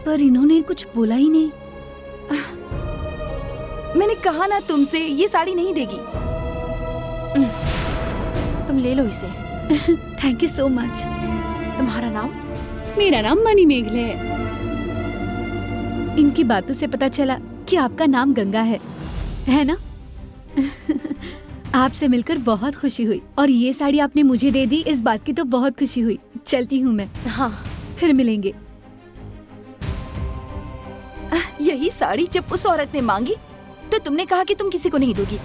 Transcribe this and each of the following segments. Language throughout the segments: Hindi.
पर इन्होंने कुछ बोला ही नहीं। मैंने कहा ना तुमसे, ये साड़ी नहीं देगी। तुम ले लो इसे। Thank you so much. तुम्हारा नाम? मेरा नाम मणि मेघले है। इनकी बातों से पता चला कि आपका नाम गंगा है ना? आपसे मिलकर बहुत खुशी हुई और ये साड़ी आपने मुझे दे दी, इस बात की तो बहुत खुशी हुई। चलती हूँ मैं। हाँ, फिर मिलेंगे। यही साड़ी जब उस औरत ने मांगी तो तुमने कहा कि तुम किसी को नहीं दोगी,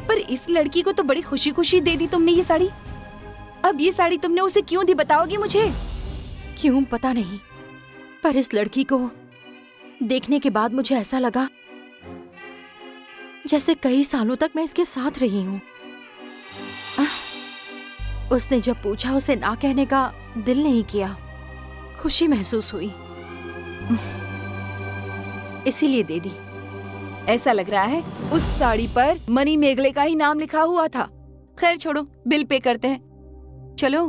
पर इस लड़की को तो बड़ी खुशी खुशी दे दी तुमने ये साड़ी। अब ये साड़ी तुमने उसे क्यों दी बताओगी मुझे? क्यों पता नहीं, पर इस लड़की को देखने के बाद मुझे ऐसा लगा जैसे कई सालों तक मैं इसके साथ रही हूँ। उसने जब पूछा, उसे ना कहने का दिल नहीं किया, खुशी महसूस हुई, इसीलिए दे दी। ऐसा लग रहा है उस साड़ी पर मणि मेघले का ही नाम लिखा हुआ था। खैर छोड़ो, बिल पे करते हैं। चलो।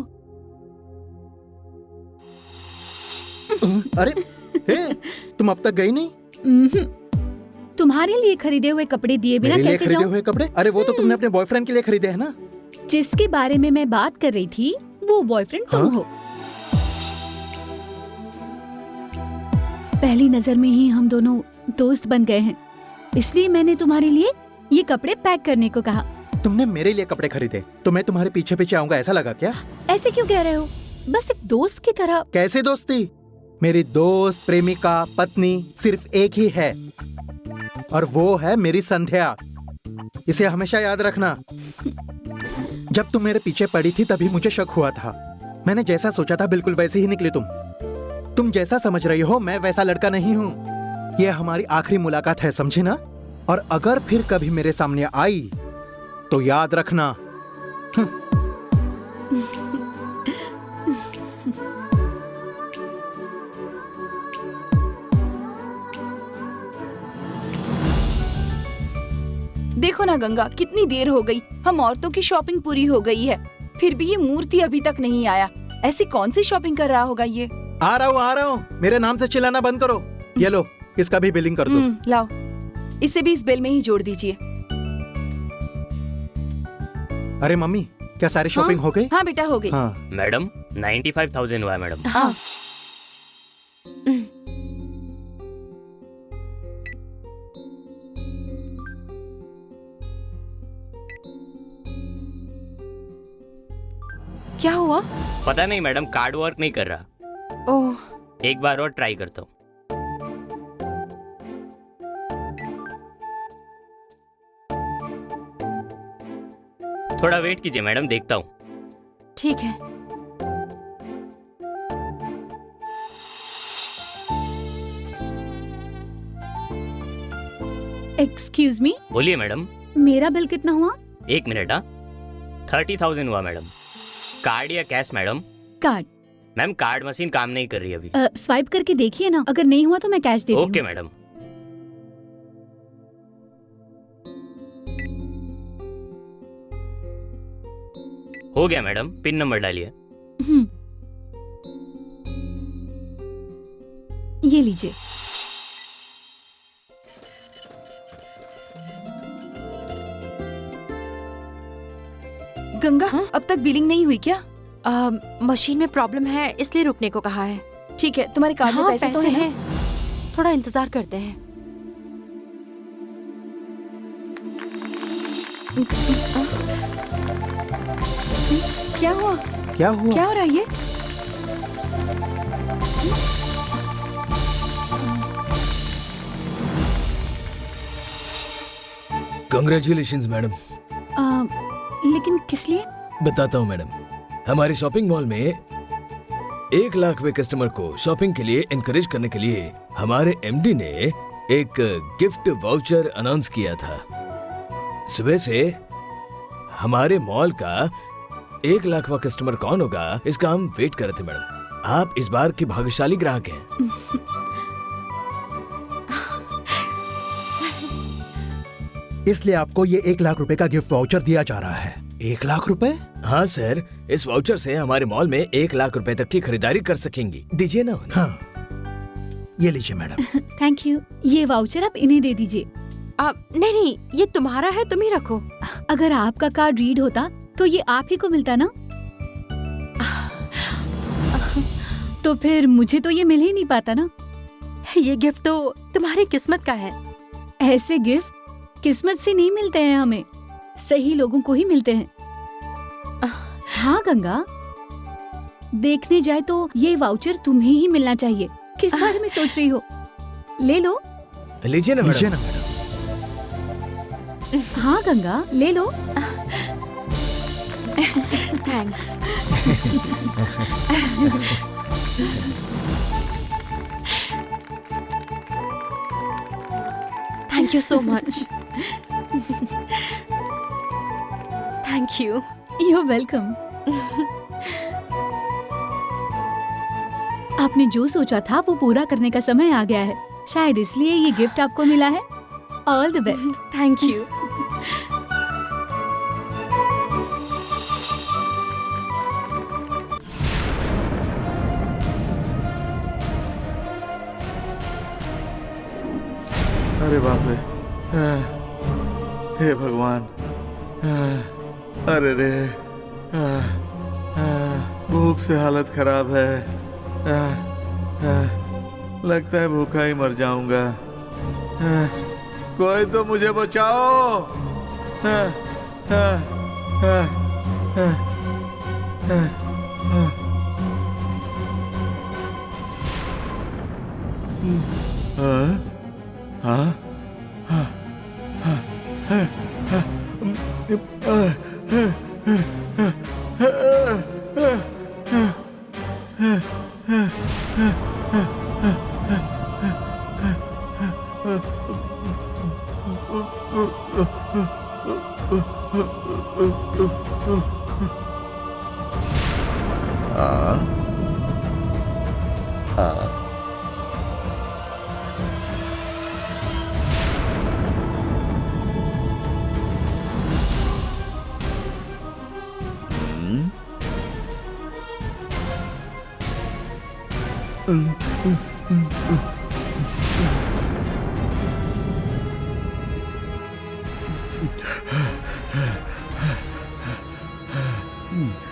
अरे हे, तुम अब तक गई नहीं? तुम्हारे लिए खरीदे हुए कपड़े दिए बिना मेरे लिए कैसे खरीदे जाऊं? हुए कपड़े? अरे वो तो तुमने अपने बॉयफ्रेंड के लिए खरीदे हैं ना? जिसके बारे में मैं बात कर रही थी वो बॉयफ्रेंड तुम हाँ? हो। पहली नजर में ही हम दोनों दोस्त बन गए हैं, इसलिए मैंने तुम्हारे लिए ये कपड़े पैक करने को कहा। तुमने मेरे लिए कपड़े खरीदे तो मैं तुम्हारे पीछे पीछे आऊंगा, ऐसा लगा क्या? ऐसे क्यों कह रहे हो? बस एक दोस्त की तरह। कैसे दोस्ती? मेरी दोस्त, प्रेमिका, पत्नी सिर्फ एक ही है और वो है मेरी संध्या। इसे हमेशा याद रखना। जब तुम मेरे पीछे पड़ी थी तभी मुझे शक हुआ था। मैंने जैसा सोचा था बिल्कुल वैसे ही निकली तुम। तुम जैसा समझ रही हो मैं वैसा लड़का नहीं हूँ। ये हमारी आखिरी मुलाकात है, समझे ना? और अगर फिर कभी मेरे सामने आई तो याद रखना। देखो ना गंगा, कितनी देर हो गई, हम औरतों की शॉपिंग पूरी हो गई है, फिर भी ये मूर्ति अभी तक नहीं आया। ऐसी कौन सी शॉपिंग कर रहा होगा ये? आ रहा हूँ। मेरे नाम से चिल्लाना बंद करो। ये लो, इसका भी बिलिंग कर दो। लाओ, इसे भी इस बिल में ही जोड़ दीजिए। अरे मम्मी, क्या सारी शॉपिंग हो गई? हाँ बेटा, हो गई। हाँ। मैडम 95,000 हुआ है मैडम। हाँ। क्या हुआ? पता नहीं मैडम, कार्ड वर्क नहीं कर रहा। ओह, एक बार और ट्राई करता हूँ। थोड़ा वेट कीजिए मैडम, देखता हूँ। ठीक है। एक्सक्यूज मी, बोलिए मैडम। मेरा बिल कितना हुआ? एक मिनट। हाँ, 30,000 हुआ मैडम। कार्ड या cash madam? Card. Ma'am card machine काम नहीं कर रही अभी। स्वाइप करके देखिए ना, अगर नहीं हुआ तो मैं कैश दे दूंगी। Okay madam. हो गया मैडम, पिन नंबर डालिए। ये लीजिए। गंगा, हाँ? अब तक बिलिंग नहीं हुई क्या? मशीन में प्रॉब्लम है, इसलिए रुकने को कहा है। ठीक है, तुम्हारे कार्ड में हाँ, पैसे तो पैसे हैं ना? हैं। थोड़ा इंतजार करते हैं। क्या हुआ? क्या हुआ? क्या हो रहा है ये? Congratulations madam. लेकिन किस लिए? बताता हूँ मैडम, हमारे शॉपिंग मॉल में 1 लाख वे कस्टमर को शॉपिंग के लिए एनकरेज करने के लिए हमारे एमडी ने एक गिफ्ट वाउचर अनाउंस किया था। सुबह से हमारे मॉल का 1 लाखवां कस्टमर कौन होगा, इसका हम वेट कर रहे थे मैडम। आप इस बार की भाग्यशाली ग्राहक हैं। इसलिए आपको ये 1 लाख रुपए का गिफ्ट वाउचर दिया जा रहा है। 1 लाख रुपए? हाँ सर, इस वाउचर से हमारे मॉल में 1 लाख रुपए तक की खरीदारी कर सकेंगी। दीजिए ना उन्हें। हाँ। ये लीजिए मैडम। Thank you. ये वाउचर आप इन्हें दे दीजिए। नहीं नहीं, ये तुम्हारा है, तुम ही रखो। अगर आपका कार्ड रीड होता तो ये आप ही को मिलता ना। तो फिर मुझे तो ये मिल ही नहीं पाता ना। ये गिफ्ट तो तुम्हारी किस्मत का है। ऐसे गिफ्ट किस्मत से नहीं मिलते हैं, हमें सही लोगों को ही मिलते हैं। हाँ गंगा, देखने जाए तो ये वाउचर तुम्हें ही मिलना चाहिए। किस बारे में सोच रही हो? ले लो। लीजिए ना लीजिए मैडम। ना मैडम। हाँ गंगा, ले लो। Thanks. Thank you so much. Thank you. You're welcome। आपने जो सोचा था वो पूरा करने का समय आ गया है। शायद इसलिए ये गिफ्ट आपको मिला है। All the best. Thank you. अरे बाप रे, हे भगवान, अरे रे, भूख से हालत खराब है। लगता है भूखा ही मर जाऊंगा। कोई तो मुझे बचाओ।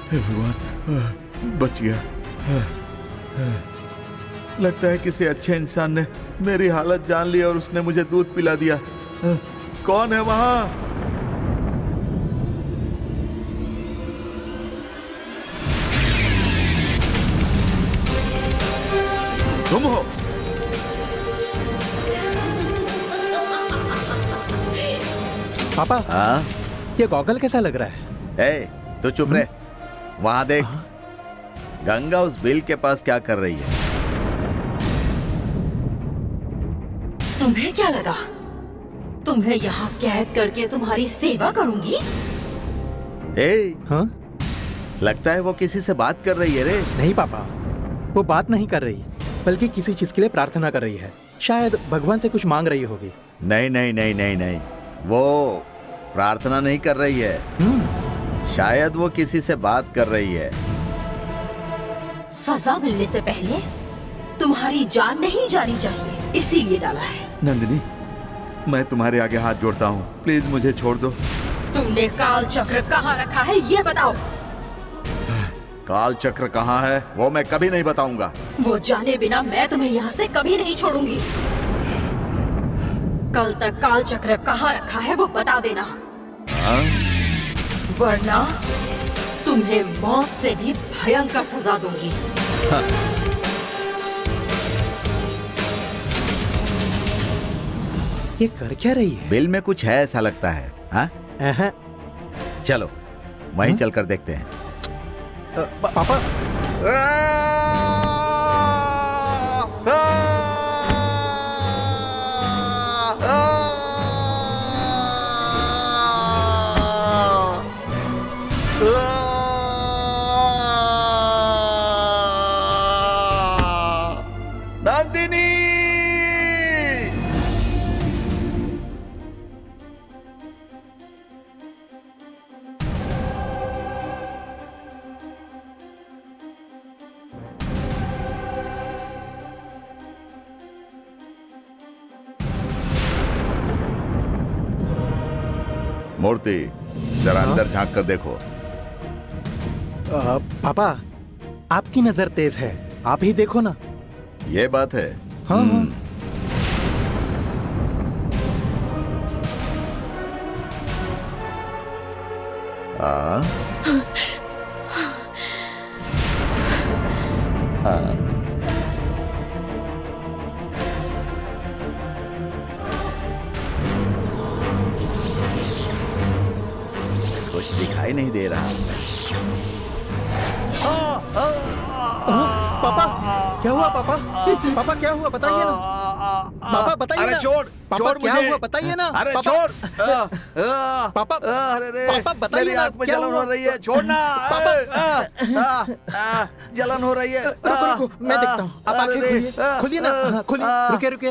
हे भगवान, बच गया। लगता है किसी अच्छे इंसान ने मेरी हालत जान ली और उसने मुझे दूध पिला दिया। कौन है वहां? तुम हो? पापा, हाँ? ये गॉगल कैसा लग रहा है? ए, तू चुप रहे। वहां देख, गंगा उस बिल के पास क्या कर रही है? तुम्हें क्या लगा तुम्हें यहाँ कैद करके तुम्हारी सेवा करूंगी? ए, हाँ? लगता है वो किसी से बात कर रही है रे। नहीं पापा, वो बात नहीं कर रही, बल्कि किसी चीज के लिए प्रार्थना कर रही है। शायद भगवान से कुछ मांग रही होगी। नहीं नहीं नहीं नहीं नहीं, वो प्रार्थना नहीं कर रही है। शायद वो किसी से बात कर रही है। सजा मिलने से पहले तुम्हारी जान नहीं जानी चाहिए, इसीलिए डाला है। नंदिनी, मैं तुम्हारे आगे हाथ जोड़ता हूँ, प्लीज मुझे छोड़ दो। तुमने काल चक्र कहाँ रखा है ये बताओ। काल चक्र कहाँ है वो मैं कभी नहीं बताऊंगा। वो जाने बिना मैं तुम्हें यहाँ से कभी नहीं छोड़ूंगी। कल तक काल चक्र कहाँ रखा है वो बता देना। हाँ? वरना तुम्हें मौत से भी भयंकर सजा दूंगी। ये कर क्या रही है? बिल में कुछ है ऐसा लगता है। हाँ? अहं, चलो वहीं चलकर देखते हैं। पापा, नंदिनी! मूर्ति, जरा अंदर झांक कर देखो। पापा, आपकी नजर तेज है, आप ही देखो ना। ये बात है। हाँ, हाँ। कुछ दिखाई नहीं दे रहा। पापा, क्या हुआ पापा? पापा क्या हुआ बताइए ना। पापा बताइए अरे ना। छोड़, पापा छोड़ क्या मुझे। हुआ बताइए ना। अरे पापा, छोड़। पापा, अरे रे, पापा बताइए मेरी ना, आंख में क्या जलन हुआ? हो रही है, छोड़ना। जलन हो रही है। रुको रुको, मैं देखता हूँ। आप आंखें खोलिए, खोलिए ना। हाँ, खोलिए, रुके रुके,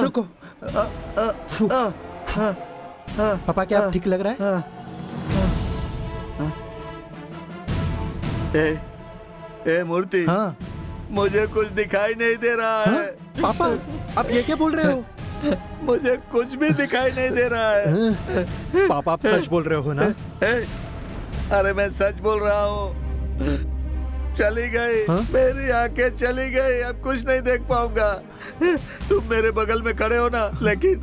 रुको। पापा क्या आप ठीक लग रहा है? ए मूर्ति, हाँ। मुझे कुछ दिखाई नहीं दे रहा हाँ? है। पापा आप ये क्या बोल रहे हो? मुझे कुछ भी दिखाई नहीं दे रहा है। पापा आप सच बोल रहे हो ना? अरे मैं सच बोल रहा हूँ। चली गई। हाँ? मेरी आंखें चली गई, अब कुछ नहीं देख पाऊंगा। तुम मेरे बगल में खड़े हो ना, लेकिन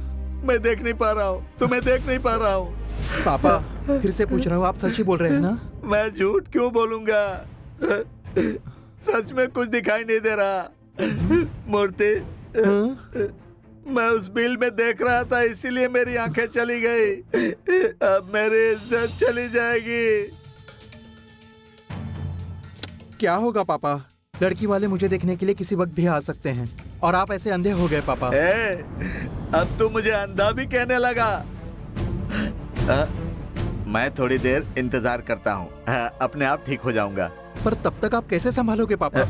मैं देख नहीं पा रहा हूँ, तुम्हें देख नहीं पा रहा हूँ। पापा फिर से पूछ रहा हूँ, आप सच ही बोल रहे हैं ना? मैं झूठ क्यों बोलूंगा? सच में कुछ दिखाई नहीं दे रहा। मूर्ति, हाँ? मैं उस बिल में देख रहा था, इसीलिए मेरी आंखें चली गई। अब मेरी इज्जत चली जाएगी। क्या होगा पापा? लड़की वाले मुझे देखने के लिए किसी वक्त भी आ सकते हैं और आप ऐसे अंधे हो गए पापा। अब तू मुझे अंधा भी कहने लगा। मैं थोड़ी देर इंतजार करता हूँ, अपने आप ठीक हो जाऊंगा। पर तब तक आप कैसे संभालोगे पापा?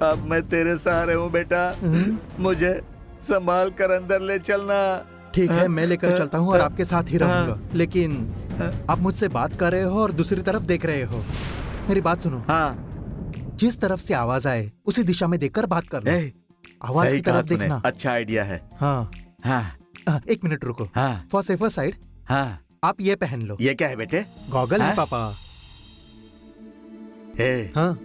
अब मैं तेरे सहारे हूँ बेटा, मुझे संभाल कर अंदर ले चलना। ठीक है, मैं लेकर चलता हूँ और आपके साथ ही रहूंगा। लेकिन आप मुझसे बात कर रहे हो और दूसरी तरफ देख रहे हो। मेरी बात सुनो। हाँ, जिस तरफ से आवाज आए उसी दिशा में देखकर बात कर लो। आवाज सही की कहा तरफ तूने, देखना। अच्छा आइडिया है। हाँ। हाँ, एक मिनट रुको। हाँ, फॉर सेफर साइड हाँ। आप ये पहन लो। ये क्या है बेटे? गॉगल है हाँ? पापा। हाँ, हाँ।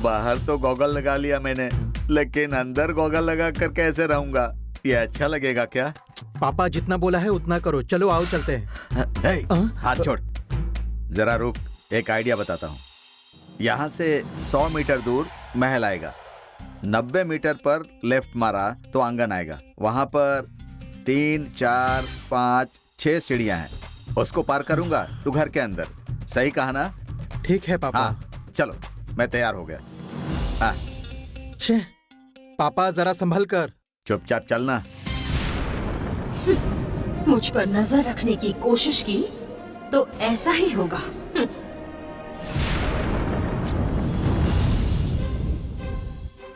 बाहर तो गॉगल लगा लिया मैंने, लेकिन अंदर गॉगल लगा कर कैसे रहूंगा? ये अच्छा लगेगा क्या? पापा जितना बोला है उतना करो। चलो आओ चलते हैं। हाथ छोड़, जरा रुक, एक आइडिया बताता हूँ। यहाँ से 100 मीटर दूर महल आएगा, 90 मीटर पर लेफ्ट मारा तो आंगन आएगा। वहां पर 3, 4, 5, 6 सीढ़ियां हैं, उसको पार करूंगा तो घर के अंदर। सही कहा ना? ठीक है पापा। हाँ, चलो मैं तैयार हो गया। हाँ, छे, पापा जरा संभल कर। चुपचाप चलना। मुझ पर नजर रखने की कोशिश की तो ऐसा ही होगा।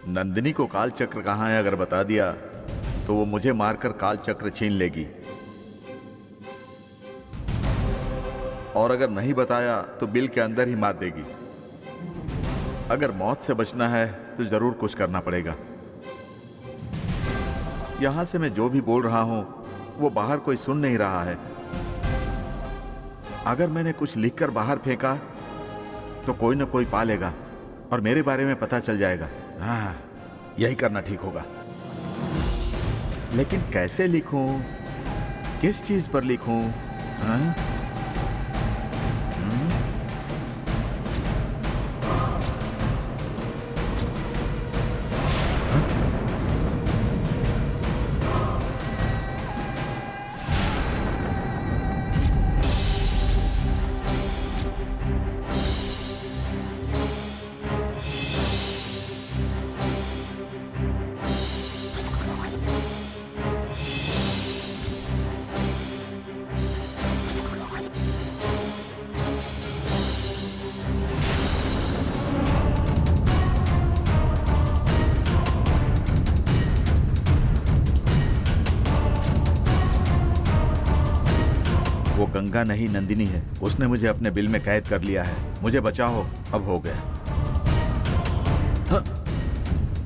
नंदिनी को काल चक्र कहाँ है अगर बता दिया तो वो मुझे मारकर काल चक्र छीन लेगी, और अगर नहीं बताया तो बिल के अंदर ही मार देगी। अगर मौत से बचना है तो जरूर कुछ करना पड़ेगा। यहां से मैं जो भी बोल रहा हूं वो बाहर कोई सुन नहीं रहा है। अगर मैंने कुछ लिखकर बाहर फेंका तो कोई ना कोई पा लेगा और मेरे बारे में पता चल जाएगा। हाँ, यही करना ठीक होगा। लेकिन कैसे लिखूं, किस चीज पर लिखूं? हाँ? वो गंगा नहीं नंदिनी है, उसने मुझे अपने बिल में कैद कर लिया है। मुझे बचाओ, अब हो गया। हाँ,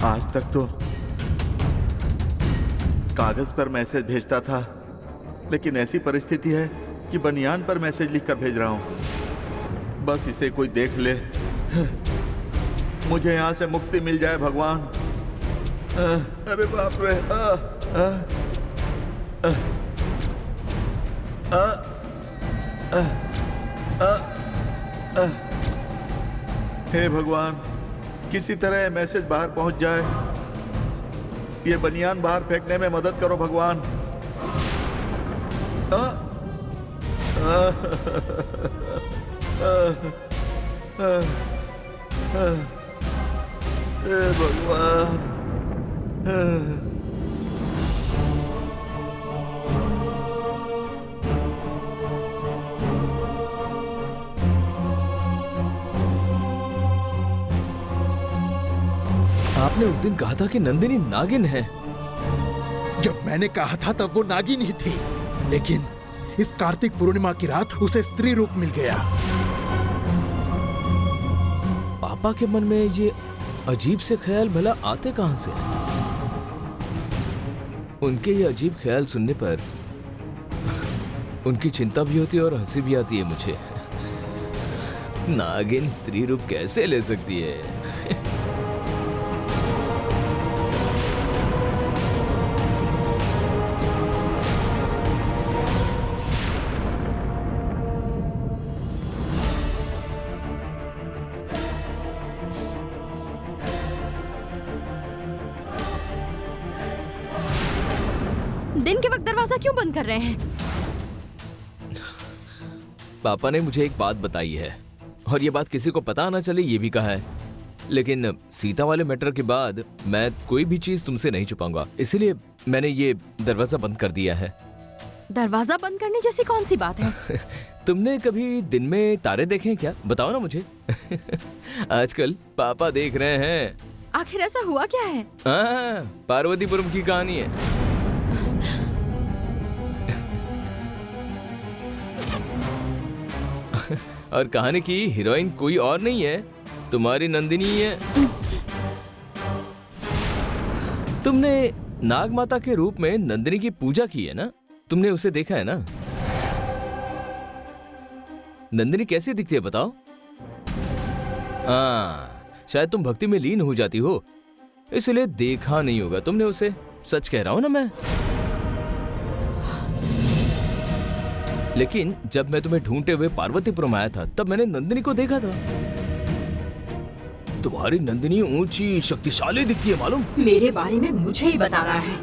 आज तक तो कागज पर मैसेज भेजता था, लेकिन ऐसी परिस्थिति है कि बनियान पर मैसेज लिखकर भेज रहा हूं। बस इसे कोई देख ले, मुझे यहां से मुक्ति मिल जाए भगवान। अरे बाप रे। हे भगवान, किसी तरह ये मैसेज बाहर पहुंच जाए। ये बनियान बाहर फेंकने में मदद करो भगवान। हे भगवान। आपने उस दिन कहा था कि नंदिनी नागिन है। जब मैंने कहा था तब वो नागिन ही थी, लेकिन इस कार्तिक पूर्णिमा की रात उसे स्त्री रूप मिल गया। पापा के मन में ये अजीब से ख्याल भला आते कहां से हैं? उनके ये अजीब ख्याल सुनने पर उनकी चिंता भी होती है और हंसी भी आती है मुझे। नागिन स्त्री रूप कैसे ले सकती है? दिन के वक्त दरवाजा क्यों बंद कर रहे हैं? पापा ने मुझे एक बात बताई है और ये बात किसी को पता ना चले ये भी कहा है, लेकिन सीता वाले मैटर के बाद मैं कोई भी चीज तुमसे नहीं छुपाऊंगा, इसलिए मैंने ये दरवाजा बंद कर दिया है। दरवाजा बंद करने जैसी कौन सी बात है? तुमने कभी दिन में तारे देखे हैं क्या? बताओ ना मुझे। आजकल पापा देख रहे हैं। आखिर ऐसा हुआ क्या है? पार्वतीपुरम की कहानी है। और कहानी की हीरोइन कोई और नहीं है, तुम्हारी नंदिनी ही है। तुमने नाग माता के रूप में नंदिनी की पूजा की है ना? तुमने उसे देखा है ना? नंदिनी कैसी दिखती है बताओ? शायद तुम भक्ति में लीन हो जाती हो, इसलिए देखा नहीं होगा तुमने उसे। सच कह रहा हूं ना मैं। लेकिन जब मैं तुम्हें ढूंढते हुए पार्वतीपुरम आया था तब मैंने नंदिनी को देखा था। तुम्हारी नंदिनी ऊंची शक्तिशाली दिखती है मालूम? मेरे बारे में मुझे ही बता रहा है।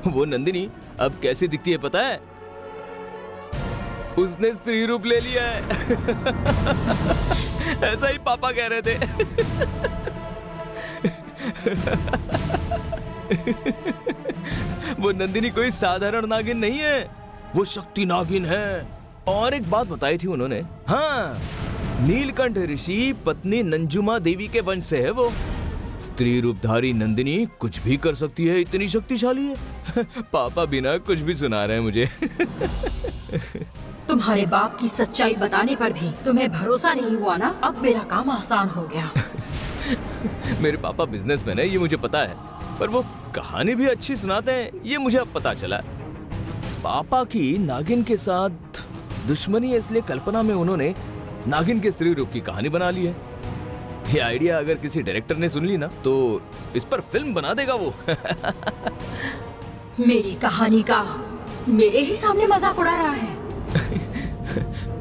वो नंदिनी अब कैसी दिखती है पता है? उसने स्त्री रूप ले लिया है। ऐसा ही पापा कह रहे थे। वो नंदिनी कोई साधारण नागिन नहीं है, वो शक्ति नागिन है। और एक बात बताई थी उन्होंने, हाँ, नीलकंठ ऋषि पत्नी नंजुमा देवी के वंश से है वो। स्त्री रूपधारी नंदिनी कुछ भी कर सकती है, इतनी शक्तिशाली है। पापा बिना कुछ भी सुना रहे हैं मुझे। तुम्हारे बाप की सच्चाई बताने पर भी तुम्हें भरोसा नहीं हुआ ना? अब मेरा काम आसान हो गया। मेरे पापा बिजनेसमैन है, ये मुझे पता है, पर वो कहानी भी अच्छी सुनाते हैं, ये मुझे अब पता चला। पापा की नागिन के साथ दुश्मनी है, इसलिए कल्पना में उन्होंने नागिन के स्त्री रूप की कहानी बना ली है। ये आइडिया अगर किसी डायरेक्टर ने सुन ली ना तो इस पर फिल्म बना देगा वो। मेरी कहानी का मेरे ही सामने मजाक उड़ा रहा है।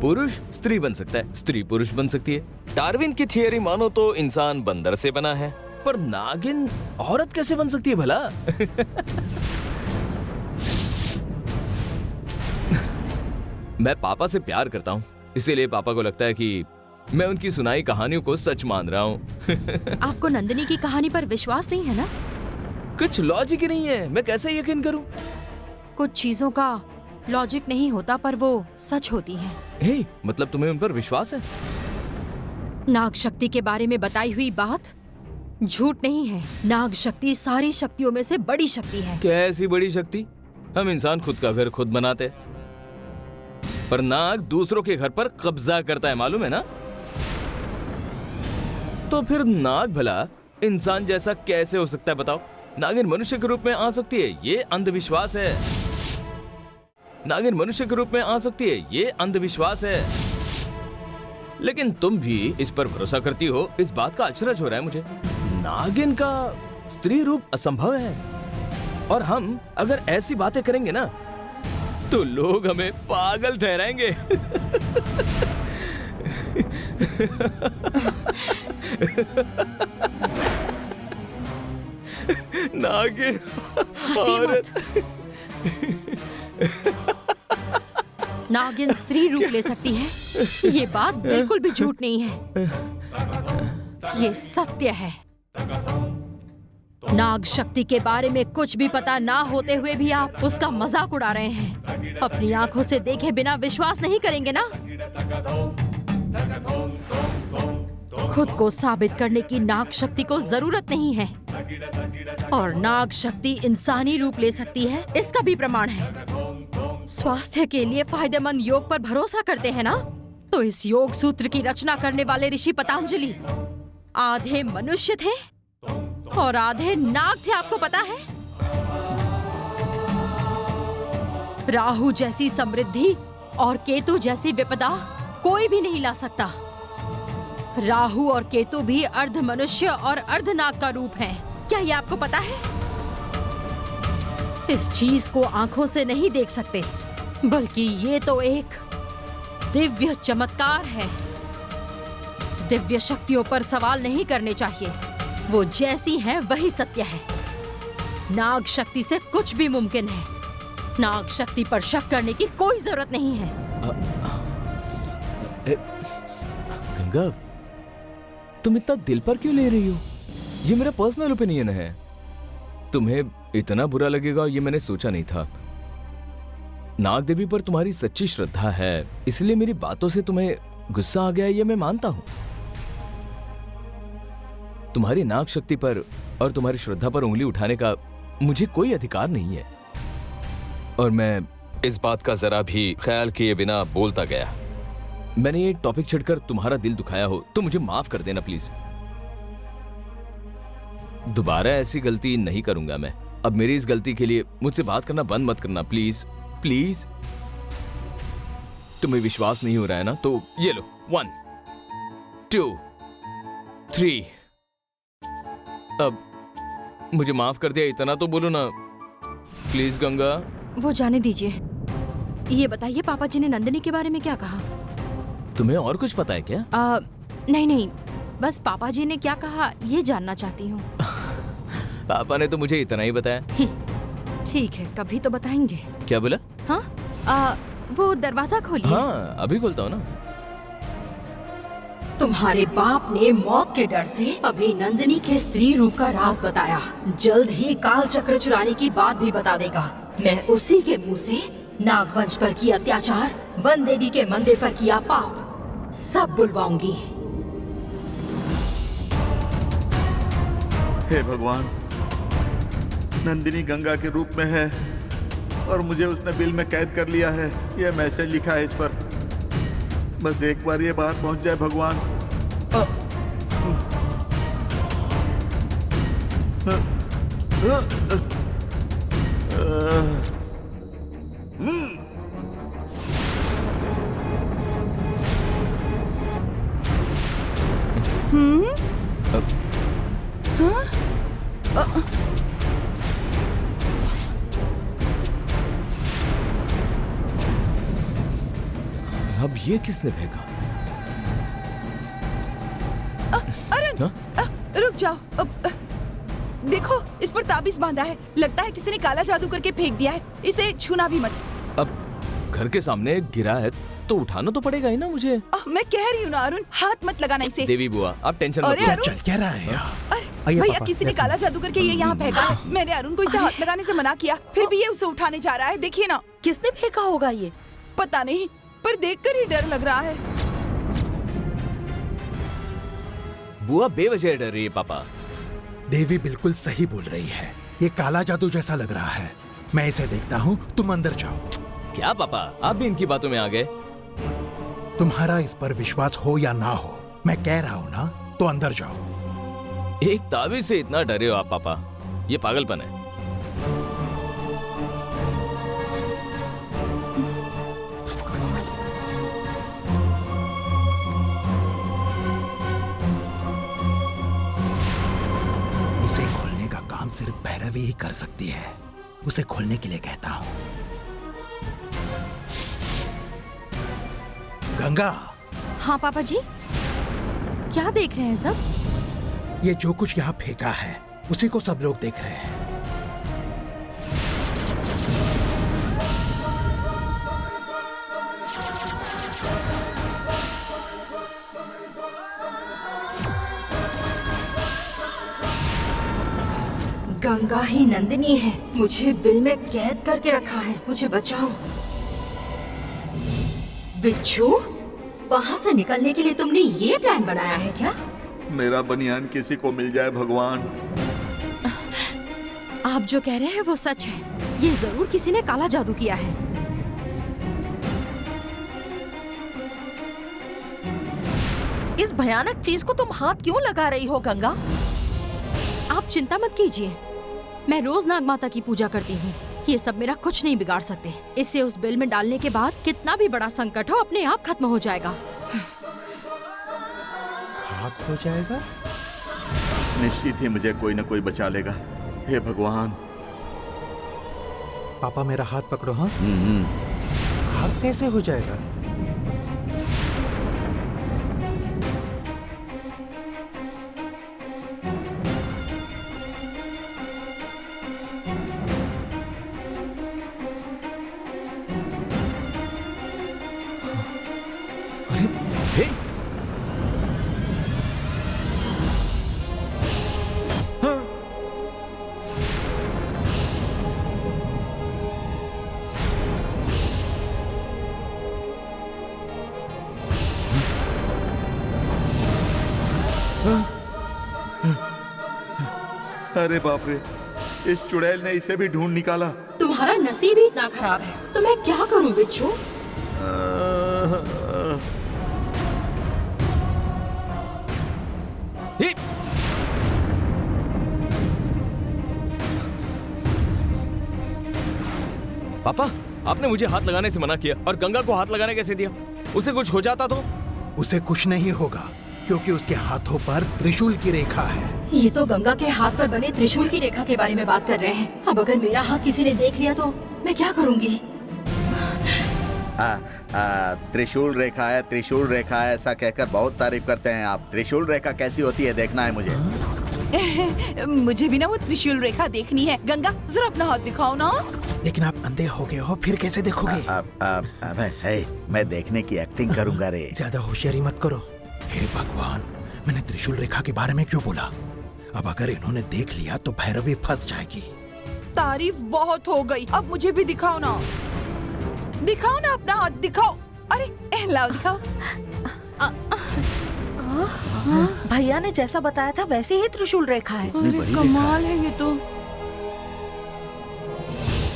पुरुष स्त्री बन सकता है, स्त्री पुरुष बन सकती है। डार्विन की थियरी मानो तो इंसान बंदर से बना है, पर नागिन औरत कैसे बन सकती है भला? मैं पापा से प्यार करता हूँ, इसीलिए पापा को लगता है कि मैं उनकी सुनाई कहानियों को सच मान रहा हूँ। आपको नंदिनी की कहानी पर विश्वास नहीं है ना? कुछ लॉजिक ही नहीं है, मैं कैसे यकीन करूं? कुछ चीजों का लॉजिक नहीं होता पर वो सच होती है। हे, मतलब तुम्हें उन पर विश्वास है? नाग शक्ति के बारे में बताई हुई बात झूठ नहीं है। नाग शक्ति सारी शक्तियों में से बड़ी शक्ति है। कैसी बड़ी शक्ति? हम इंसान खुद का घर खुद बनाते, पर नाग दूसरों के घर पर कब्जा करता है, मालूम है ना? तो फिर नाग भला इंसान जैसा कैसे हो सकता है बताओ? नागिन मनुष्य के रूप में आ सकती है, ये अंधविश्वास है। नागिन मनुष्य के रूप में आ सकती है, ये अंधविश्वास है। लेकिन तुम भी इस पर भरोसा करती हो, इस बात का अचरज हो रहा है मुझे। नागिन का स्त्री रूप असंभव है, और हम अगर ऐसी बातें करेंगे ना तो लोग हमें पागल ठहराएंगे। नागिन हंसी मत। नागिन स्त्री रूप ले सकती है, ये बात बिल्कुल भी झूठ नहीं है, ये सत्य है। नाग शक्ति के बारे में कुछ भी पता ना होते हुए भी आप उसका मजाक उड़ा रहे हैं। अपनी आंखों से देखे बिना विश्वास नहीं करेंगे ना? खुद को साबित करने की नाग शक्ति को जरूरत नहीं है, और नाग शक्ति इंसानी रूप ले सकती है, इसका भी प्रमाण है। स्वास्थ्य के लिए फायदेमंद योग पर भरोसा करते हैं ना? तो इस योग सूत्र की रचना करने वाले ऋषि पतंजलि आधे मनुष्य थे और आधे नाग थे, आपको पता है? राहु जैसी समृद्धि और केतु जैसी विपदा कोई भी नहीं ला सकता। राहु और केतु भी अर्ध मनुष्य और अर्ध नाग का रूप है। क्या ये आपको पता है? इस चीज को आंखों से नहीं देख सकते, बल्कि ये तो एक दिव्य चमत्कार है। दिव्य शक्तियों पर सवाल नहीं करने चाहिए, वो जैसी हैं वही सत्य है। नाग शक्ति से कुछ भी मुमकिन है। नाग शक्ति पर शक करने की कोई जरूरत नहीं है। गंगा, तुम इतना दिल पर क्यों ले रही हो? ये मेरा पर्सनल ओपिनियन है। तुम्हें इतना बुरा लगेगा ये मैंने सोचा नहीं था। नाग देवी पर तुम्हारी सच्ची श्रद्धा है, इसलिए मेरी बातों से तुम्हें गुस्सा आ गया, ये मैं मानता हूं। तुम्हारी नाग शक्ति पर और तुम्हारी श्रद्धा पर उंगली उठाने का मुझे कोई अधिकार नहीं है, और मैं इस बात का जरा भी ख्याल किए बिना बोलता गया। मैंने ये टॉपिक छेड़कर तुम्हारा दिल दुखाया हो तो मुझे माफ कर देना प्लीज। दोबारा ऐसी गलती नहीं करूंगा मैं। अब मेरी इस गलती के लिए मुझसे बात करना बंद मत करना, प्लीज प्लीज। तुम्हें विश्वास नहीं हो रहा है ना, तो ये लो, 1 2 3। अब मुझे माफ कर दिया, इतना तो बोलो ना प्लीज गंगा। वो जाने दीजिए। ये बताइए, पापा जी ने नंदिनी के बारे में क्या कहा? तुम्हें और कुछ पता है क्या? नहीं, बस पापा जी ने क्या कहा ये जानना चाहती हूँ। पापा ने तो मुझे इतना ही बताया। ठीक है, कभी तो बताएंगे। क्या बोला? हाँ, वो दरवाजा खोलिए। हाँ, अभी खोलता हूँ ना। तुम्हारे बाप ने मौत के डर से अभी नंदिनी के स्त्री रूप का राज बताया। जल्द ही काल चक्र चुराने की बात भी बता देगा। मैं उसी के मुंह से नागवंश पर किया अत्याचार, वन देवी के मंदिर पर किया पाप सब बुलवाऊंगी। हे भगवान, नंदिनी गंगा के रूप में है और मुझे उसने बिल में कैद कर लिया है। यह मैसेज लिखा है इस पर। बस एक बार ये बात पहुंच जाए भगवान। अब ये किसने फेंका? अरुण, रुक जाओ। देखो, इस पर ताबीज बांधा है। लगता है किसी ने काला जादू करके फेंक दिया है। इसे छूना भी मत। अब घर के सामने गिरा है तो उठाना तो पड़ेगा ही ना मुझे। मैं कह रही हूँ ना अरुण, हाथ मत लगाना इसे। देवी बुआ, आप टेंशन मत अरे लो। अरुण, क्या रहा है यार? अरे भैया, किसी ने काला जादू करके ये यहाँ फेंका है। मैंने अरुण को इसे हाथ लगाने से मना किया, फिर भी ये उसे उठाने जा रहा है। देखिए ना। किसने फेंका होगा ये? पता नहीं, पर देखकर ही डर लग रहा है। बुआ बेवजह डर रही है पापा। देवी बिल्कुल सही बोल रही है, ये काला जादू जैसा लग रहा है। मैं इसे देखता हूँ, तुम अंदर जाओ। क्या पापा, आप भी इनकी बातों में आ गए? तुम्हारा इस पर विश्वास हो या ना हो, मैं कह रहा हूँ ना, तो अंदर जाओ। एक ताबीज से इतना डरे हो आप पापा? ये पागलपन है। उसे खोलने का काम सिर्फ भैरवी ही कर सकती है। उसे खोलने के लिए कहता हूं। गंगा, हाँ पापा जी, क्या देख रहे हैं सब? ये जो कुछ यहाँ फेंका है उसी को सब लोग देख रहे हैं। गंगा ही नंदिनी है, मुझे बिल में कैद करके रखा है, मुझे बचाओ। बिच्छू, वहाँ से निकलने के लिए तुमने ये प्लान बनाया है क्या? मेरा बनियान किसी को मिल जाए भगवान। आप जो कह रहे हैं वो सच है। ये जरूर किसी ने काला जादू किया है। इस भयानक चीज को तुम हाथ क्यों लगा रही हो गंगा? आप चिंता मत कीजिए, मैं रोज नाग माता की पूजा करती हूँ। ये सब मेरा कुछ नहीं बिगाड़ सकते। इसे उस बिल में डालने के बाद कितना भी बड़ा संकट हो अपने आप खत्म हो जाएगा। खाक हो जाएगा? निश्चित ही मुझे कोई न कोई बचा लेगा। हे भगवान। पापा मेरा हाथ पकड़ो। हाँ, खाक कैसे हो जाएगा? अरे हे, अरे बाप रे, इस चुड़ैल ने इसे भी ढूंढ निकाला। तुम्हारा नसीब ही इतना खराब है, तो मैं क्या करूँ बिच्छू? हे। पापा, आपने मुझे हाथ लगाने से मना किया और गंगा को हाथ लगाने कैसे दिया? उसे कुछ हो जाता तो? उसे कुछ नहीं होगा क्योंकि उसके हाथों पर त्रिशूल की रेखा है। ये तो गंगा के हाथ पर बने त्रिशूल की रेखा के बारे में बात कर रहे हैं। अब अगर मेरा हाथ किसी ने देख लिया तो मैं क्या करूँगी? त्रिशूल रेखा है, त्रिशूल रेखा है, ऐसा कहकर बहुत तारीफ करते हैं आप। त्रिशूल रेखा कैसी होती है देखना है मुझे। मुझे भी ना वो त्रिशूल रेखा देखनी है। गंगा, जरा अपना हाथ दिखाओ ना। लेकिन आप अंधे हो गए हो, फिर कैसे देखोगे? मैं देखने की एक्टिंग करूंगा रे। ज्यादा होशियारी मत करो। हे भगवान, मैंने त्रिशूल रेखा के बारे में क्यों बोला? अब अगर इन्होंने देख लिया तो भैरवी फंस जाएगी। तारीफ बहुत हो गई, अब मुझे भी दिखाओ ना। दिखाओ ना अपना हाथ, दिखाओ। अरे लाओ, दिखाओ। भैया ने जैसा बताया था वैसे ही त्रिशूल रेखा है। इतनी बड़ी कमाल है ये तो।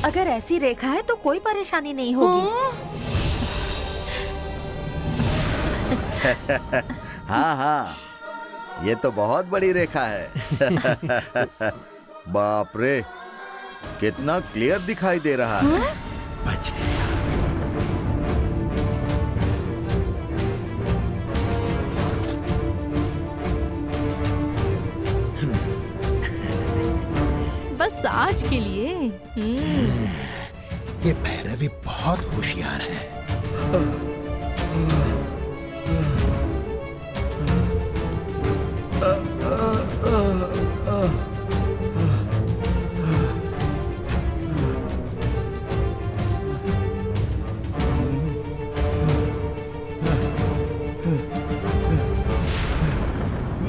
अगर ऐसी रेखा है तो कोई परेशानी नहीं होगी। हाँ हाँ, ये तो बहुत बड़ी रेखा है। बाप रे, कितना क्लियर दिखाई दे रहा है। बच गया। बस आज के लिए। ये भैरवी बहुत होशियार है।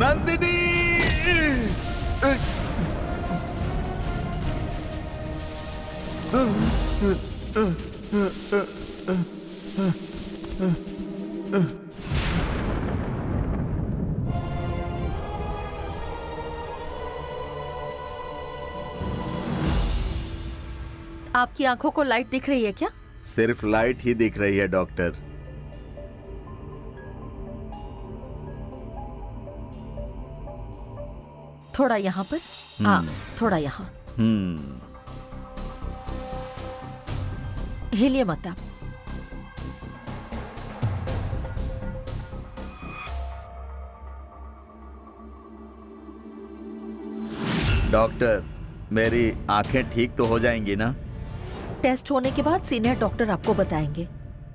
नंदिनी! आपकी आंखों को लाइट दिख रही है क्या? सिर्फ लाइट ही दिख रही है डॉक्टर। थोड़ा यहाँ पर, हाँ थोड़ा यहाँ। हिलिए मत आप। डॉक्टर, मेरी आंखें ठीक तो हो जाएंगी ना? टेस्ट होने के बाद सीनियर डॉक्टर आपको बताएंगे।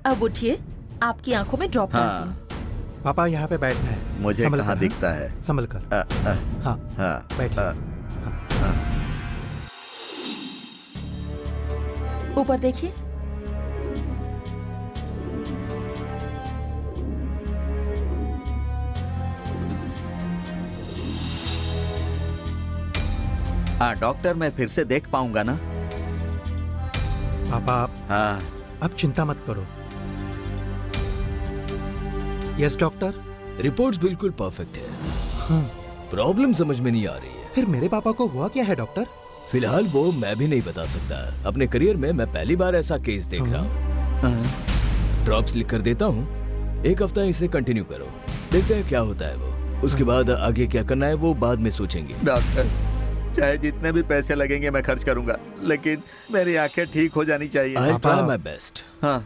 अब उठिए, आपकी आंखों में ड्रॉप डालती हूँ। पापा यहाँ पे बैठना है। मुझे संभल कहाँ कर, दिखता है? संभल कर। हाँ हाँ बैठिए। ऊपर देखिए। हाँ डॉक्टर, मैं फिर से देख पाऊंगा ना? पापा आप हाँ अब चिंता मत करो। Yes doctor. रिपोर्ट्स बिल्कुल परफेक्ट है। प्रॉब्लम समझ में नहीं आ रही है। फिर मेरे पापा को हुआ क्या है डॉक्टर? फिलहाल वो मैं भी नहीं बता सकता। अपने करियर में मैं पहली बार ऐसा केस देख रहा हूँ। ड्रॉप्स लिख कर देता हूँ, 1 हफ्ता इसे कंटिन्यू करो, देखते हैं क्या होता है वो। उसके बाद आगे क्या करना है वो बाद में सोचेंगे। डॉक्टर, चाहे जितने भी पैसे लगेंगे मैं खर्च करूंगा, लेकिन मेरी आंखें ठीक हो जानी चाहिए। I try my best. हाँ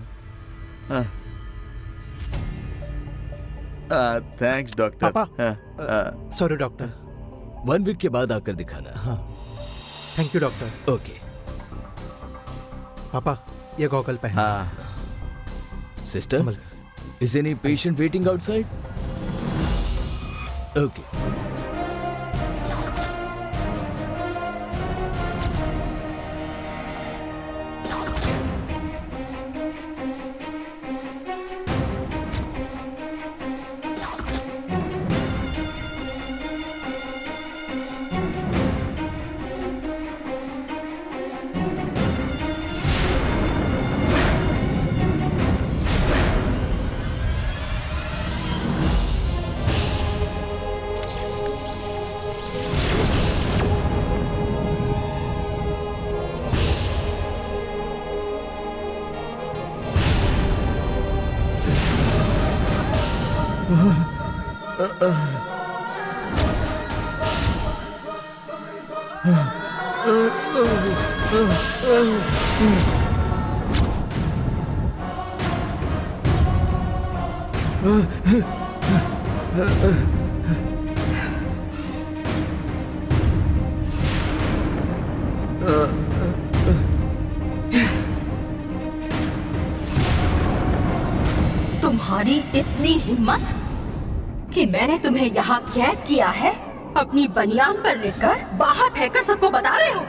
हाँ थैंक्स डॉक्टर। पापा सॉरी डॉक्टर। 1 वीक के बाद आकर दिखाना। हाँ थैंक यू डॉक्टर। ओके। पापा ये गॉगल पहन। हाँ sister, Sambhal is any patient waiting outside? Okay. तुम्हारी इतनी हिम्मत कि मैंने तुम्हें यहाँ कैद किया है, अपनी बनियान पर लिटकर बाहर फेंककर सबको बता रहे हो?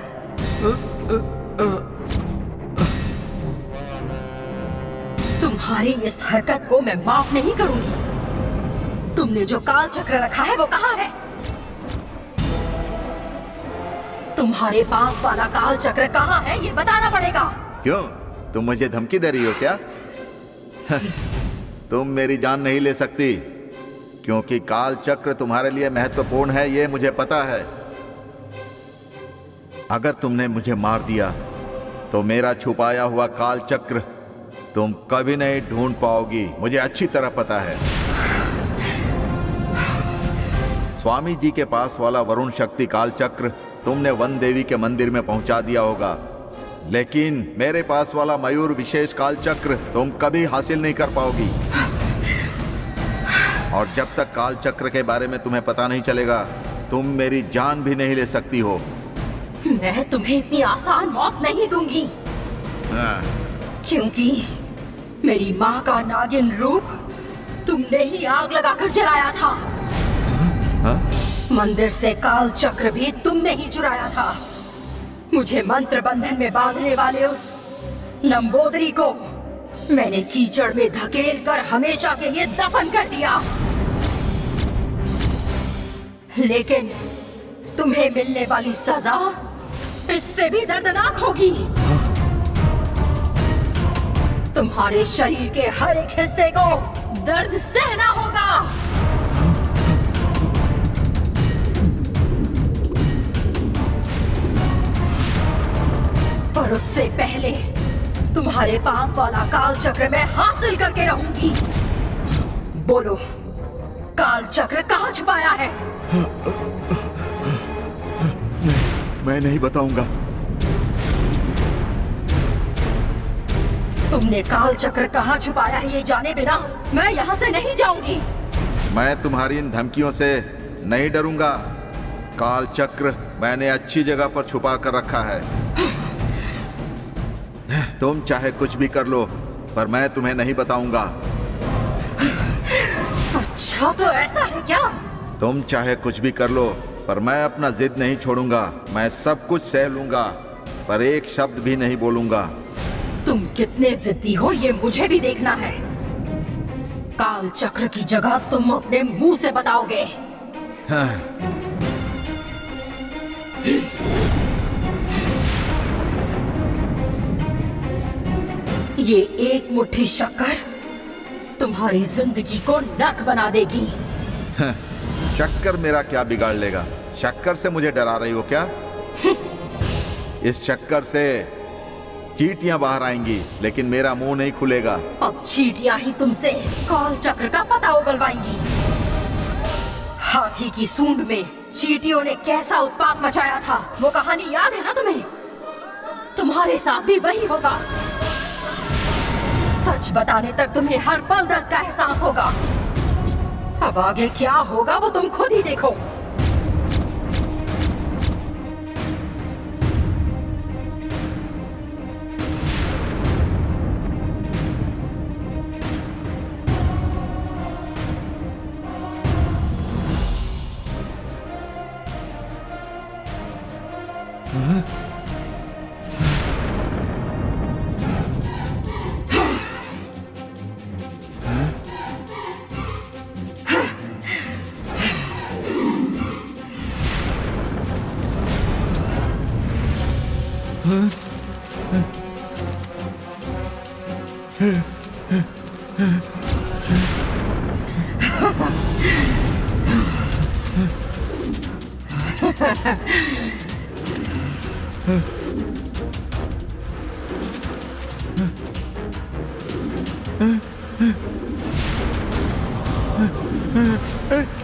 तुम्हारी इस हरकत को मैं माफ नहीं करूंगी। तुमने जो काल चक्र रखा है वो कहाँ है? तुम्हारे पास वाला काल चक्र कहाँ है ये बताना पड़ेगा। क्यों, तुम मुझे धमकी दे रही हो क्या? तुम मेरी जान नहीं ले सकती, क्योंकि काल चक्र तुम्हारे लिए महत्वपूर्ण है, ये मुझे पता है। अगर तुमने मुझे मार दिया तो मेरा छुपाया हुआ काल चक्र तुम कभी नहीं ढूंढ पाओगी, मुझे अच्छी तरह पता है। स्वामी जी के पास वाला वरुण शक्ति काल चक्र तुमने वन देवी के मंदिर में पहुंचा दिया होगा, लेकिन मेरे पास वाला मयूर विशेष काल चक्र तुम कभी हासिल नहीं कर पाओगी। और जब तक काल चक्र के बारे में तुम्हें पता नहीं चलेगा, तुम मेरी जान भी नहीं ले सकती हो। मैं तुम्हें इतनी आसान मौत नहीं दूंगी, क्योंकि मेरी माँ का नागिन रूप तुमने ही आग लगाकर जलाया था। मंदिर से काल चक्र भी तुमने ही चुराया था। मुझे मंत्र बंधन में बांधने वाले उस लंबोदरी को मैंने कीचड़ में धकेल कर हमेशा के लिए दफन कर दिया, लेकिन तुम्हें मिलने वाली सजा इससे भी दर्दनाक होगी। तुम्हारे शरीर के हर एक हिस्से को दर्द सहना होगा। पर उससे पहले तुम्हारे पास वाला काल चक्र मैं हासिल करके रहूंगी। बोलो, काल चक्र कहाँ छुपाया है? मैं नहीं बताऊंगा। तुमने काल चक्र कहाँ छुपाया है ये जाने बिना मैं यहाँ से नहीं जाऊंगी। मैं तुम्हारी इन धमकियों से नहीं डरूंगा। काल चक्र मैंने अच्छी जगह पर छुपा कर रखा है। तुम चाहे कुछ भी कर लो, पर मैं तुम्हें नहीं बताऊंगा। अच्छा तो ऐसा है क्या? तुम चाहे कुछ भी कर लो, पर मैं अपना जिद नहीं छोड़ूंगा। मैं सब कुछ सह लूंगा, पर एक शब्द भी नहीं बोलूंगा। तुम कितने जिद्दी हो ये मुझे भी देखना है। काल चक्र की जगह तुम अपने मुंह से बताओगे। हाँ। ये एक मुट्ठी शक्कर तुम्हारी जिंदगी को नर्क बना देगी। शक्कर मेरा क्या बिगाड़ लेगा? शक्कर से मुझे डरा रही हो क्या? इस शक्कर से चींटियां बाहर आएंगी, लेकिन मेरा मुंह नहीं खुलेगा। अब चींटियां ही तुमसे काल चक्र का पता उगलवाएंगी। हाथी की सूंड में चींटियों ने कैसा उत्पात मचाया था, वो कहानी याद है ना तुम्हें? तुम्हारे साथ भी वही होगा। सच बताने तक तुम्हें हर पल दर्द का एहसास होगा। अब आगे क्या होगा वो तुम खुद ही देखो।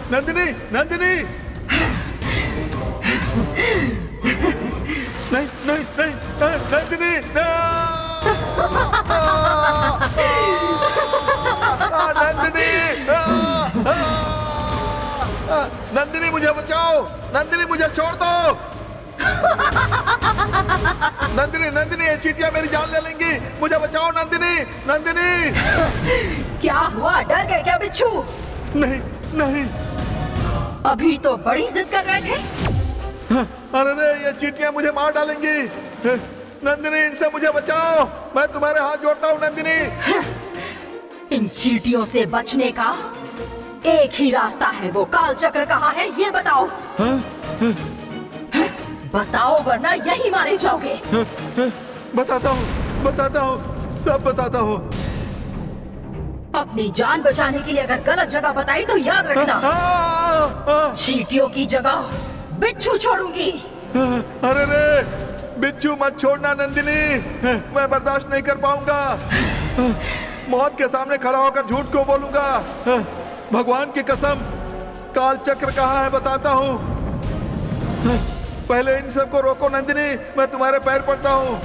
नंदिनी, नंदिनी! नहीं, नहीं, नहीं, नंदिनी! नंदिनी! नंदिनी मुझे बचाओ! नंदिनी मुझे छोड़ दो! नंदिनी, नंदिनी, ये चींटियां मेरी जान ले लेंगी। मुझे बचाओ नंदिनी, नंदिनी! क्या हुआ, डर गए क्या बिच्छू? नहीं, नहीं। अभी तो बड़ी जिद कर रहे थे। अरे रे, ये चींटियां मुझे मार डालेंगी। नंदिनी, इनसे मुझे बचाओ। मैं तुम्हारे हाथ जोड़ता हूँ नंदिनी। इन चींटियों से बचने का एक ही रास्ता है। वो काल चक्र कहाँ है ये बताओ। बताओ वरना यही मारे जाओगे। बताता हूँ, सब बताता हूँ। अपनी जान बचाने के लिए अगर गलत जगह बताई तो याद रखना। चींटियों की जगह बिच्छू छोड़ूंगी। अरे रे, बिच्छू मत छोड़ना नंदिनी, मैं बर्दाश्त नहीं कर पाऊंगा। मौत के सामने खड़ा होकर झूठ क्यों बोलूंगा? भगवान की कसम, काल चक्र कहाँ है बताता हूँ। पहले इन सबको रोको नंदिनी, मैं तुम्हारे पैर पड़ता हूँ।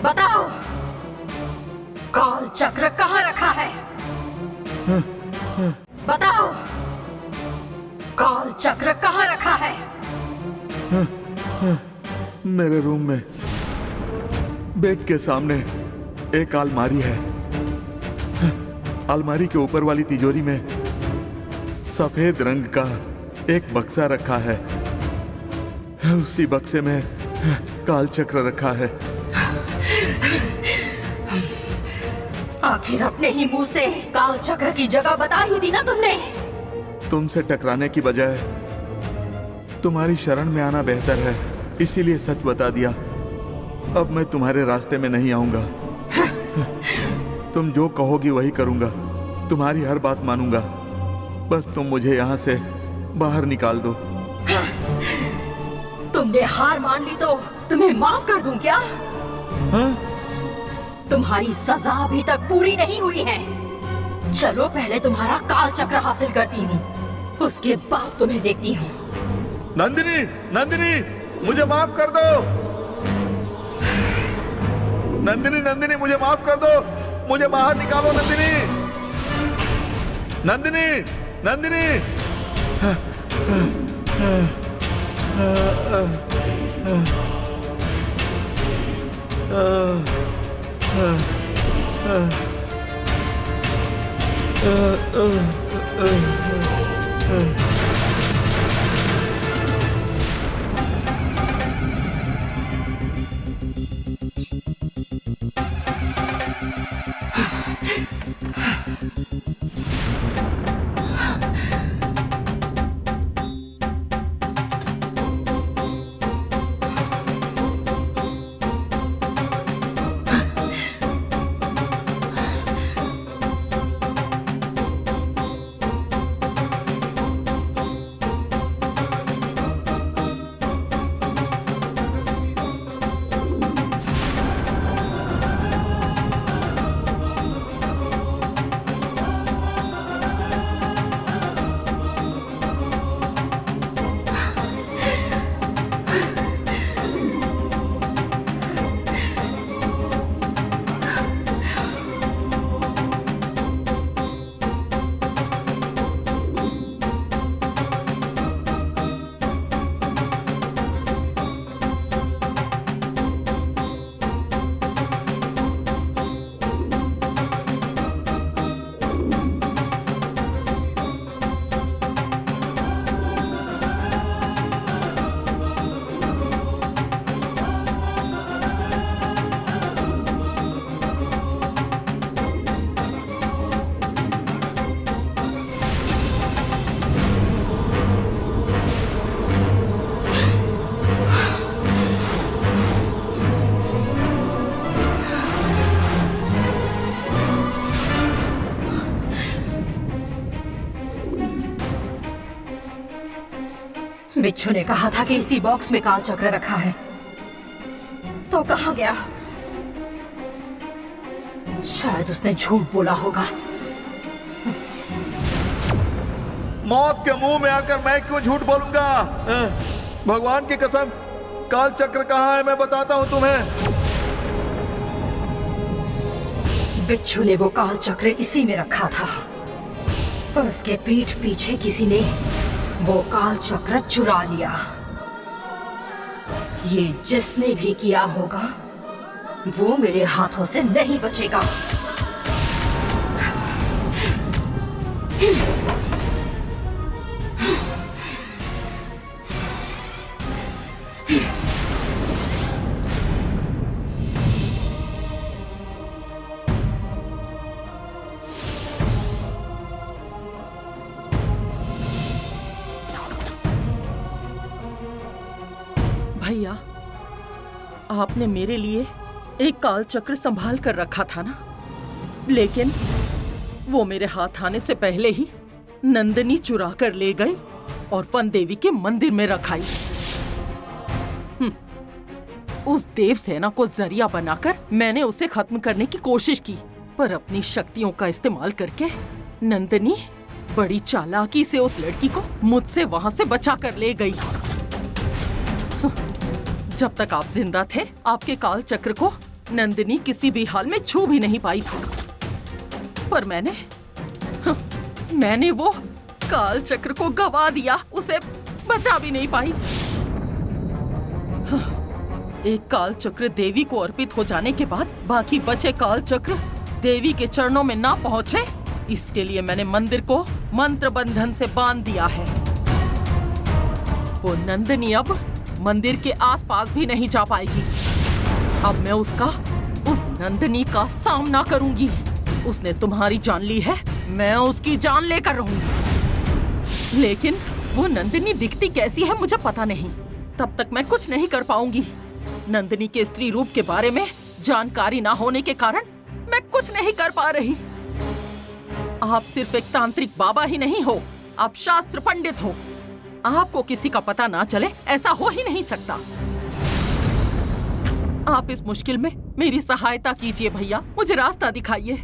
बताओ काल चक्र कहाँ रखा है? बताओ काल चक्र कहाँ रखा है? मेरे रूम में बेड के सामने एक अलमारी है। अलमारी के ऊपर वाली तिजोरी में सफेद रंग का एक बक्सा रखा है। उसी बक्से में काल चक्र रखा है। आखिर अपने ही मुंह से काल चक्र की जगह बता ही दी ना तुमने। तुमसे टकराने की बजाय तुम्हारी शरण में आना बेहतर है, इसीलिए सच बता दिया। अब मैं तुम्हारे रास्ते में नहीं आऊंगा। तुम जो कहोगी वही करूंगा, तुम्हारी हर बात मानूंगा। बस तुम मुझे यहाँ से बाहर निकाल दो। तुमने हार मान ली तो तुम्हें माफ कर दूं क्या? हाँ? तुम्हारी सजा अभी तक पूरी नहीं हुई है। चलो पहले तुम्हारा काल चक्र हासिल करती हूँ, उसके बाद तुम्हें देखती हूँ। नंदिनी, नंदिनी, मुझे माफ कर दो। नंदिनी, नंदिनी, मुझे माफ कर दो। मुझे बाहर निकालो नंदिनी। नंदिनी, नंदिनी। बिच्छू ने कहा था कि इसी बॉक्स में काल चक्र रखा है, तो कहाँ गया? शायद उसने झूठ बोला होगा। मौत के मुंह में आकर मैं क्यों झूठ बोलूंगा? भगवान की कसम, काल चक्र कहाँ है मैं बताता हूँ तुम्हें। बिच्छू ने वो काल चक्र इसी में रखा था, पर उसके पीठ पीछे किसी ने वो काल चक्र चुरा लिया। ये जिसने भी किया होगा वो मेरे हाथों से नहीं बचेगा। भैया, आपने मेरे लिए एक काल चक्र संभाल कर रखा था ना, लेकिन वो मेरे हाथ आने से पहले ही नंदिनी चुरा कर ले गई और वन देवी के मंदिर में रखाई। उस देव सेना को जरिया बनाकर मैंने उसे खत्म करने की कोशिश की, पर अपनी शक्तियों का इस्तेमाल करके नंदिनी बड़ी चालाकी से उस लड़की को मुझसे वहां से बचा कर ले गई। जब तक आप जिंदा थे, आपके काल चक्र को नंदिनी किसी भी हाल में छू भी नहीं पाई थी, पर मैंने वो काल चक्र को गवा दिया, उसे बचा भी नहीं पाई। एक काल चक्र देवी को अर्पित हो जाने के बाद बाकी बचे काल चक्र देवी के चरणों में ना पहुंचे, इसके लिए मैंने मंदिर को मंत्र बंधन से बांध दिया है। वो नंदिनी अब मंदिर के आसपास भी नहीं जा पाएगी। अब मैं उस नंदिनी का सामना करूंगी। उसने तुम्हारी जान ली है, मैं उसकी जान लेकर रहूंगी। लेकिन वो नंदिनी दिखती कैसी है मुझे पता नहीं, तब तक मैं कुछ नहीं कर पाऊंगी। नंदिनी के स्त्री रूप के बारे में जानकारी ना होने के कारण मैं कुछ नहीं कर पा रही। आप सिर्फ एक तांत्रिक बाबा ही नहीं हो, आप शास्त्र पंडित हो। आपको किसी का पता ना चले ऐसा हो ही नहीं सकता। आप इस मुश्किल में मेरी सहायता कीजिए भैया, मुझे रास्ता दिखाइए।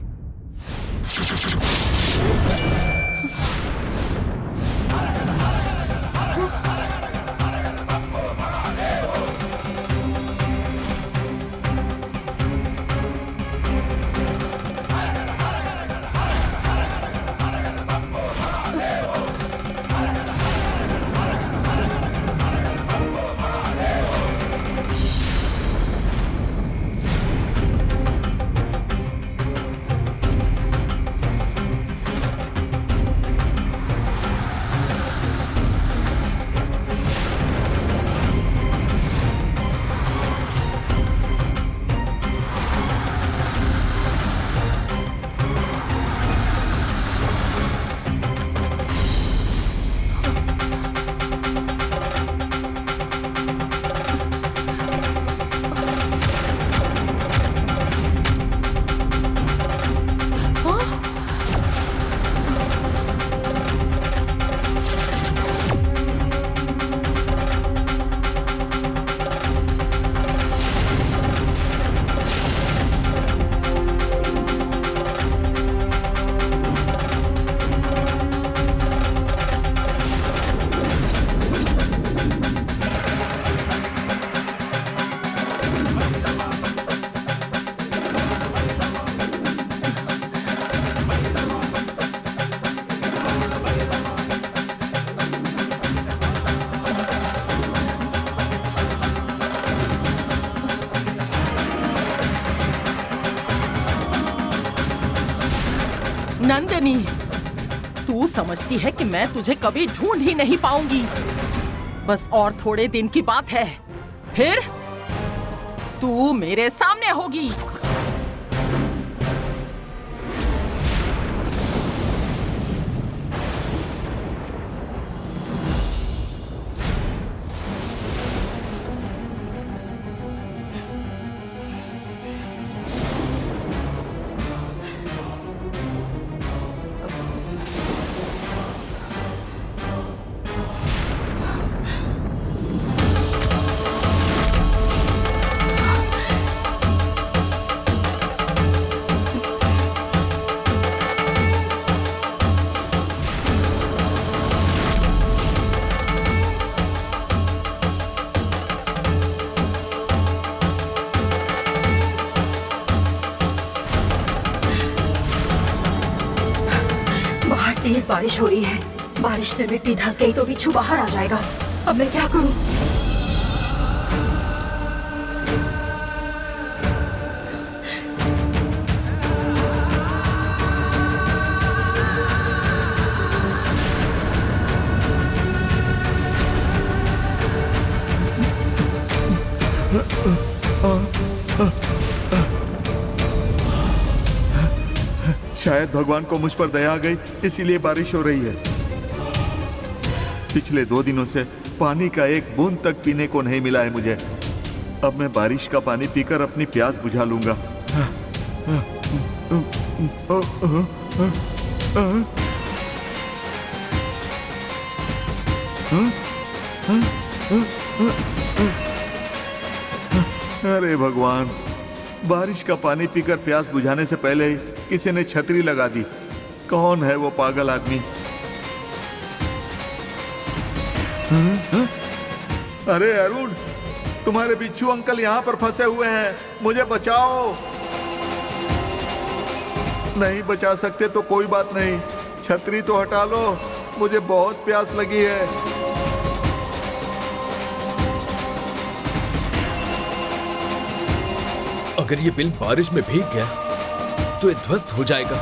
नंदिनी, तू समझती है कि मैं तुझे कभी ढूंढ ही नहीं पाऊंगी। बस और थोड़े दिन की बात है, फिर तू मेरे सामने होगी। तेज बारिश हो रही है। बारिश से मिट्टी धंस गई तो बिच्छू बाहर आ जाएगा। अब मैं क्या करूं? शायद भगवान को मुझ पर दया आ गई, इसीलिए बारिश हो रही है। पिछले 2 दिनों से पानी का एक बूंद तक पीने को नहीं मिला है मुझे। अब मैं बारिश का पानी पीकर अपनी प्यास बुझा लूंगा। अरे भगवान, बारिश का पानी पीकर प्यास बुझाने से पहले ही किसी ने छतरी लगा दी। कौन है वो पागल आदमी? अरे अरुण, तुम्हारे बिच्छू अंकल यहाँ पर फंसे हुए हैं, मुझे बचाओ। नहीं बचा सकते तो कोई बात नहीं, छतरी तो हटा लो, मुझे बहुत प्यास लगी है। अगर ये बिल बारिश में भीग गया तो ये ध्वस्त हो जाएगा।